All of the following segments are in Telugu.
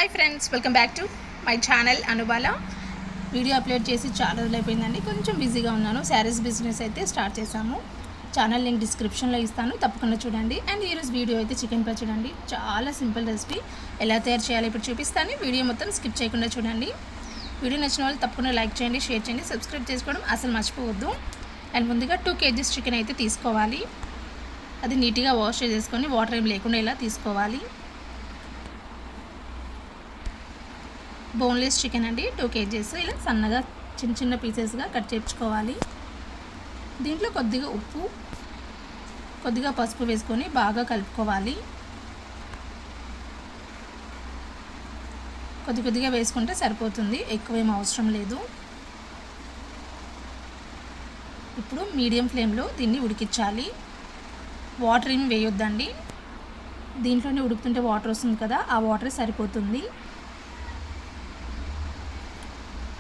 Hi friends, welcome back to my channel Anubala. Video upload చేసి చాలా రోజులు అయిపోయిందండి. కొంచెం బిజీగా ఉన్నాను. శారీస్ బిజినెస్ అయితే స్టార్ట్ చేశాము. ఛానల్ లింక్ డిస్క్రిప్షన్లో ఇస్తాను, తప్పకుండా చూడండి. అండ్ ఈరోజు వీడియో అయితే చికెన్ పచ్చడి అండి. చాలా సింపుల్ రెసిపీ. ఎలా తయారు చేయాలో ఇప్పుడు చూపిస్తాను. వీడియో మొత్తం స్కిప్ చేయకుండా చూడండి. వీడియో నచ్చిన వాళ్ళు తప్పకుండా లైక్ చేయండి, షేర్ చేయండి, సబ్స్క్రైబ్ చేసుకోవడం అసలు మర్చిపోవద్దు. అండ్ ముందుగా 2 kgs చికెన్ అయితే తీసుకోవాలి. అది నీట్గా వాష్ చేసుకొని వాటర్ ఏం లేకుండా ఇలా తీసుకోవాలి. బోన్లెస్ చికెన్ అండి, 2 kgs. ఇలా సన్నగా చిన్న చిన్న పీసెస్గా కట్ చేయించుకోవాలి. దీంట్లో కొద్దిగా ఉప్పు, కొద్దిగా పసుపు వేసుకొని బాగా కలుపుకోవాలి. కొద్దిగా వేసుకుంటే సరిపోతుంది, ఎక్కువేం అవసరం లేదు. ఇప్పుడు మీడియం ఫ్లేమ్లో దీన్ని ఉడికించాలి. వాటర్ ఏమి వేయొద్దండి. దీంట్లోనే ఉడుకుతుంటే వాటర్ వస్తుంది కదా, ఆ వాటర్ సరిపోతుంది.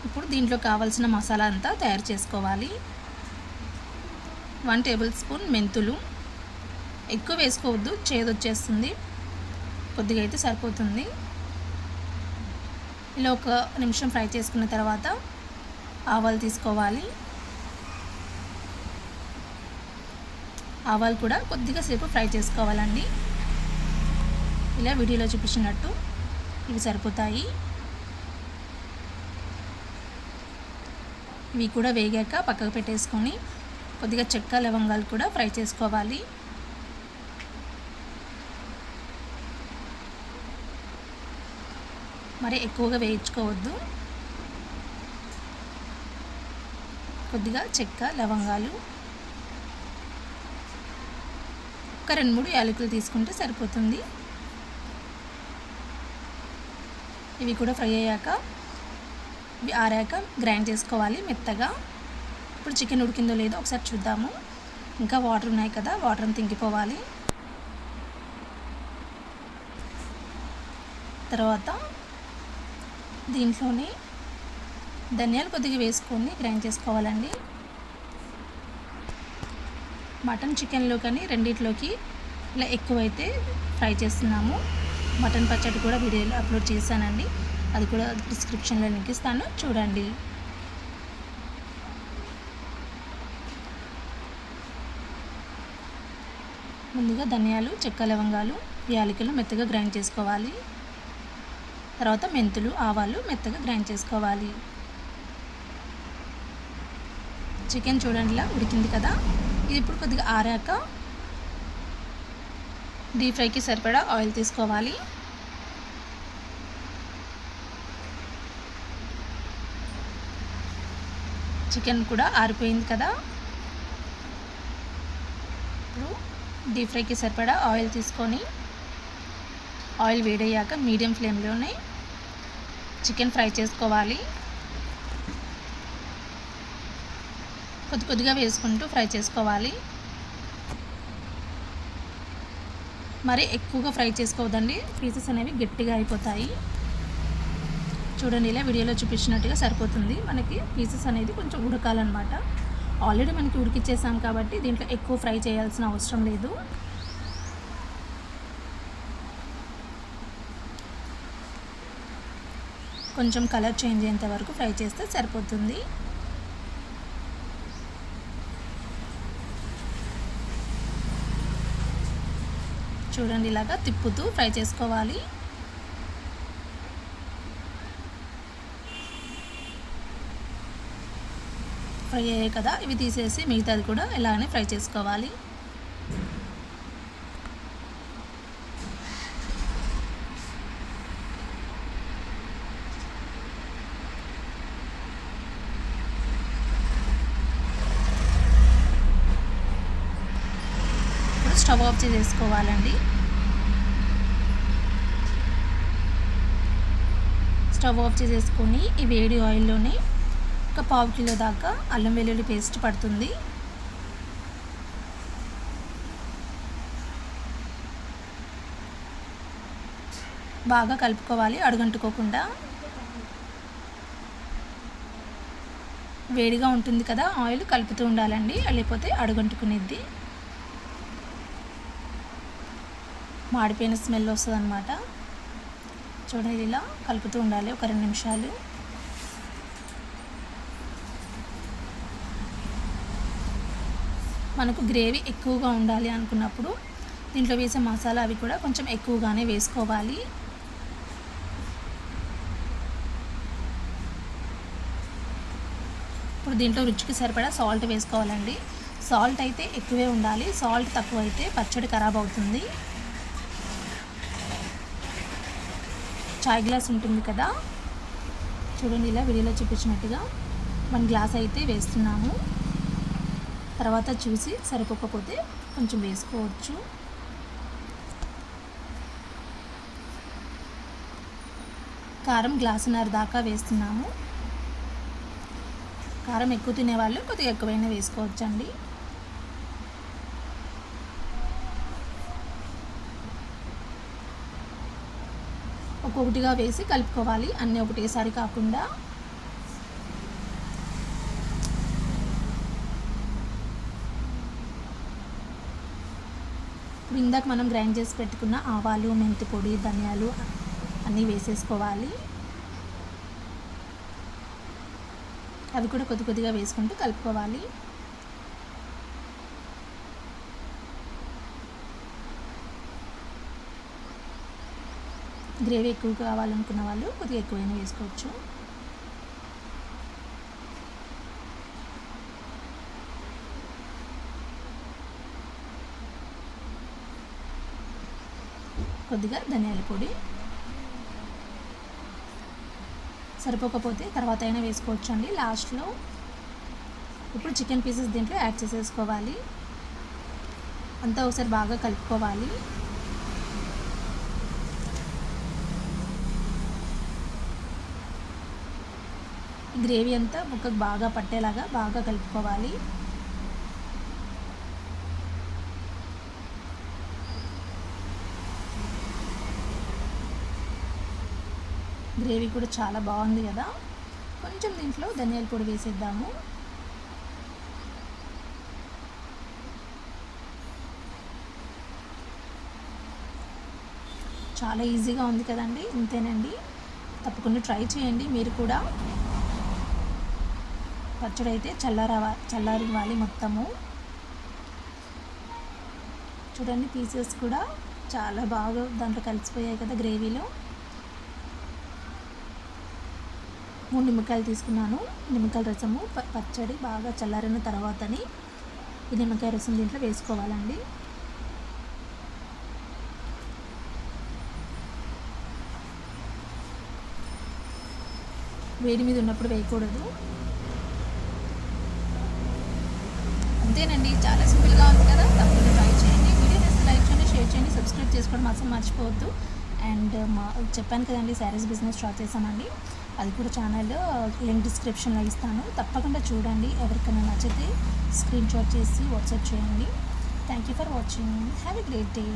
ఇప్పుడు దీంట్లో కావాల్సిన మసాలా అంతా తయారు చేసుకోవాలి. 1 టేబుల్ స్పూన్ మెంతులు. ఎక్కువ వేసుకోవద్దు, చేదు వచ్చేస్తుంది. కొద్దిగా అయితే సరిపోతుంది. ఇలా 1 నిమిషం ఫ్రై చేసుకున్న తర్వాత ఆవాలు తీసుకోవాలి. ఆవాలు కూడా కొద్దిగా సేపు ఫ్రై చేసుకోవాలండి. ఇలా వీడియోలో చూపించినట్టు ఇవి సరిపోతాయి. ఇవి కూడా వేగాక పక్కకు పెట్టేసుకొని కొద్దిగా చెక్క లవంగాలు కూడా ఫ్రై చేసుకోవాలి. మరి ఎక్కువగా వేయించుకోవద్దు. కొద్దిగా చెక్క లవంగాలు, ఒక 2-3 యాలకులు తీసుకుంటే సరిపోతుంది. ఇవి కూడా ఫ్రై అయ్యాక ఇవి ఆరాక గ్రైండ్ చేసుకోవాలి మెత్తగా. ఇప్పుడు చికెన్ ఉడికిందో లేదో ఒకసారి చూద్దాము. ఇంకా వాటర్ ఉన్నాయి కదా, వాటర్ అంతా ఇంకిపోవాలి. తర్వాత దీంట్లోనే ధనియాలు కొద్దిగా వేసుకొని గ్రైండ్ చేసుకోవాలండి. మటన్ చికెన్లో కానీ రెండిట్లోకి ఇలా ఎక్కువైతే ఫ్రై చేస్తున్నాము. మటన్ పచ్చడి కూడా వీడియోలో అప్లోడ్ చేశానండి, అది కూడా డిస్క్రిప్షన్లో లింక్ ఇస్తాను, చూడండి. ముందుగా ధనియాలు, చెక్క లవంగాలు, యాలకులు మెత్తగా గ్రైండ్ చేసుకోవాలి. తర్వాత మెంతులు, ఆవాలు మెత్తగా గ్రైండ్ చేసుకోవాలి. చికెన్ చూడండి ఇలా ఉడికింది కదా. ఇది ఇప్పుడు కొద్దిగా ఆరాక డీప్ ఫ్రైకి సరిపడా ఆయిల్ తీసుకోవాలి. చికెన్ కూడా ఆరిపోయింది కదా. ఇప్పుడు డీప్ ఫ్రైకి సరిపడా ఆయిల్ తీసుకొని ఆయిల్ వేడయ్యాక మీడియం ఫ్లేమ్లోనే చికెన్ ఫ్రై చేసుకోవాలి. కొద్దిగా వేసుకుంటూ ఫ్రై చేసుకోవాలి. మరి ఎక్కువగా ఫ్రై చేసుకోవద్దండి, పీసెస్ అనేవి గట్టిగా అయిపోతాయి. చూడండి ఇలా వీడియోలో చూపించినట్టుగా సరిపోతుంది. మనకి పీసెస్ అనేది కొంచెం ఉడకాలన్నమాట. ఆల్రెడీ మనకి ఉడికిచ్చేసాం కాబట్టి దీంట్లో ఎక్కువ ఫ్రై చేయాల్సిన అవసరం లేదు. కొంచెం కలర్ చేంజ్ అయ్యేంత వరకు ఫ్రై చేస్తే సరిపోతుంది. చూడండి ఇలాగా తిప్పుతూ ఫ్రై చేసుకోవాలి. ఫ్రై అయ్యాయి కదా, ఇవి తీసేసి మిగతాది కూడా ఇలానే ఫ్రై చేసుకోవాలి. ఇప్పుడు స్టవ్ ఆఫ్ చేసేసుకోవాలండి. స్టవ్ ఆఫ్ చేసేసుకొని ఈ వేడి ఆయిల్లోనే ఒక 1/2 కిలో దాకా అల్లం వెల్లుల్లి పేస్ట్ పడుతుంది. బాగా కలుపుకోవాలి, అడుగంటుకోకుండా. వేడిగా ఉంటుంది కదా, ఆయిల్ కలుపుతూ ఉండాలండి, లేకపోతే అడుగంటుకునేది. మాడిపోయిన స్మెల్ వస్తుంది అన్నమాట. చూడండి, ఇలా కలుపుతూ ఉండాలి ఒక 2 నిమిషాలు. మనకు గ్రేవీ ఎక్కువగా ఉండాలి అనుకున్నప్పుడు దీంట్లో వేసే మసాలా అవి కూడా కొంచెం ఎక్కువగానే వేసుకోవాలి. ఇప్పుడు దీంట్లో రుచికి సరిపడా సాల్ట్ వేసుకోవాలండి. సాల్ట్ అయితే ఎక్కువే ఉండాలి, సాల్ట్ తక్కువ అయితే పచ్చడి ఖరాబ్ అవుతుంది. చాయ్ గ్లాస్ ఉంటుంది కదా, చూడండి ఇలా వీడియోలో చూపించినట్టుగా 1 గ్లాస్ అయితే వేస్తున్నాము. తర్వాత చూసి సరిపోకపోతే కొంచెం వేసుకోవచ్చు. కారం గ్లాసున్నర దాకా వేస్తున్నాము. కారం ఎక్కువ తినేవాళ్ళు కొద్దిగా ఎక్కువైనా వేసుకోవచ్చండి. ఒక్కొక్కటిగా వేసి కలుపుకోవాలి, అన్నీ ఒకటేసారి కాకుండా. ఇప్పుడు ఇందాక మనం గ్రైండ్ చేసి పెట్టుకున్న ఆవాలు, మెంతి పొడి, ధనియాలు అన్నీ వేసేసుకోవాలి. అవి కూడా కొద్ది కొద్దిగా వేసుకుంటూ కలుపుకోవాలి. గ్రేవీ ఎక్కువ కావాలనుకున్న వాళ్ళు కొద్దిగా ఎక్కువైనా వేసుకోవచ్చు. కొద్దిగా ధనియాల పొడి, సరిపోకపోతే తర్వాత అయినా వేసుకోవచ్చు అండి లాస్ట్లో. ఇప్పుడు చికెన్ పీసెస్ దీంట్లో యాడ్ చేసేసుకోవాలి. అంతా ఒకసారి బాగా కలుపుకోవాలి. గ్రేవీ అంతా ముక్కకు బాగా పట్టేలాగా బాగా కలుపుకోవాలి. గ్రేవీ కూడా చాలా బాగుంది కదా. కొంచెం దీంట్లో ధనియాల పొడి వేసేద్దాము. చాలా ఈజీగా ఉంది కదండి, ఇంతేనండి. తప్పకుండా ట్రై చేయండి మీరు కూడా. పచ్చడి అయితే చల్లారివ్వాలి మొత్తము. చూడండి, పీసెస్ కూడా చాలా బాగా దాంట్లో కలిసిపోయాయి కదా గ్రేవీలో. 3 నిమ్మకాయలు తీసుకున్నాను. నిమ్మకాయల రసము పచ్చడి బాగా చల్లారిన తర్వాతని ఈ నిమ్మకాయ రసం దీంట్లో వేసుకోవాలండి. వేడి మీద ఉన్నప్పుడు వేయకూడదు. అంతేనండి, చాలా సింపుల్గా ఉంది కదా. తప్పకుండా ట్రై చేయండి. వీడియో నచ్చితే లైక్ చేయండి, షేర్ చేయండి, సబ్స్క్రైబ్ చేసుకోవడం అసలు మర్చిపోవద్దు. అండ్ చెప్పాను కదండి, శారీస్ బిజినెస్ స్టార్ట్ చేశానండి. అది కూడా ఛానల్ లింక్ డిస్క్రిప్షన్లో ఇస్తాను, తప్పకుండా చూడండి. ఎవరికైనా నచ్చితే స్క్రీన్ షాట్ చేసి వాట్సాప్ చేయండి. Thank you for watching. Have a great day.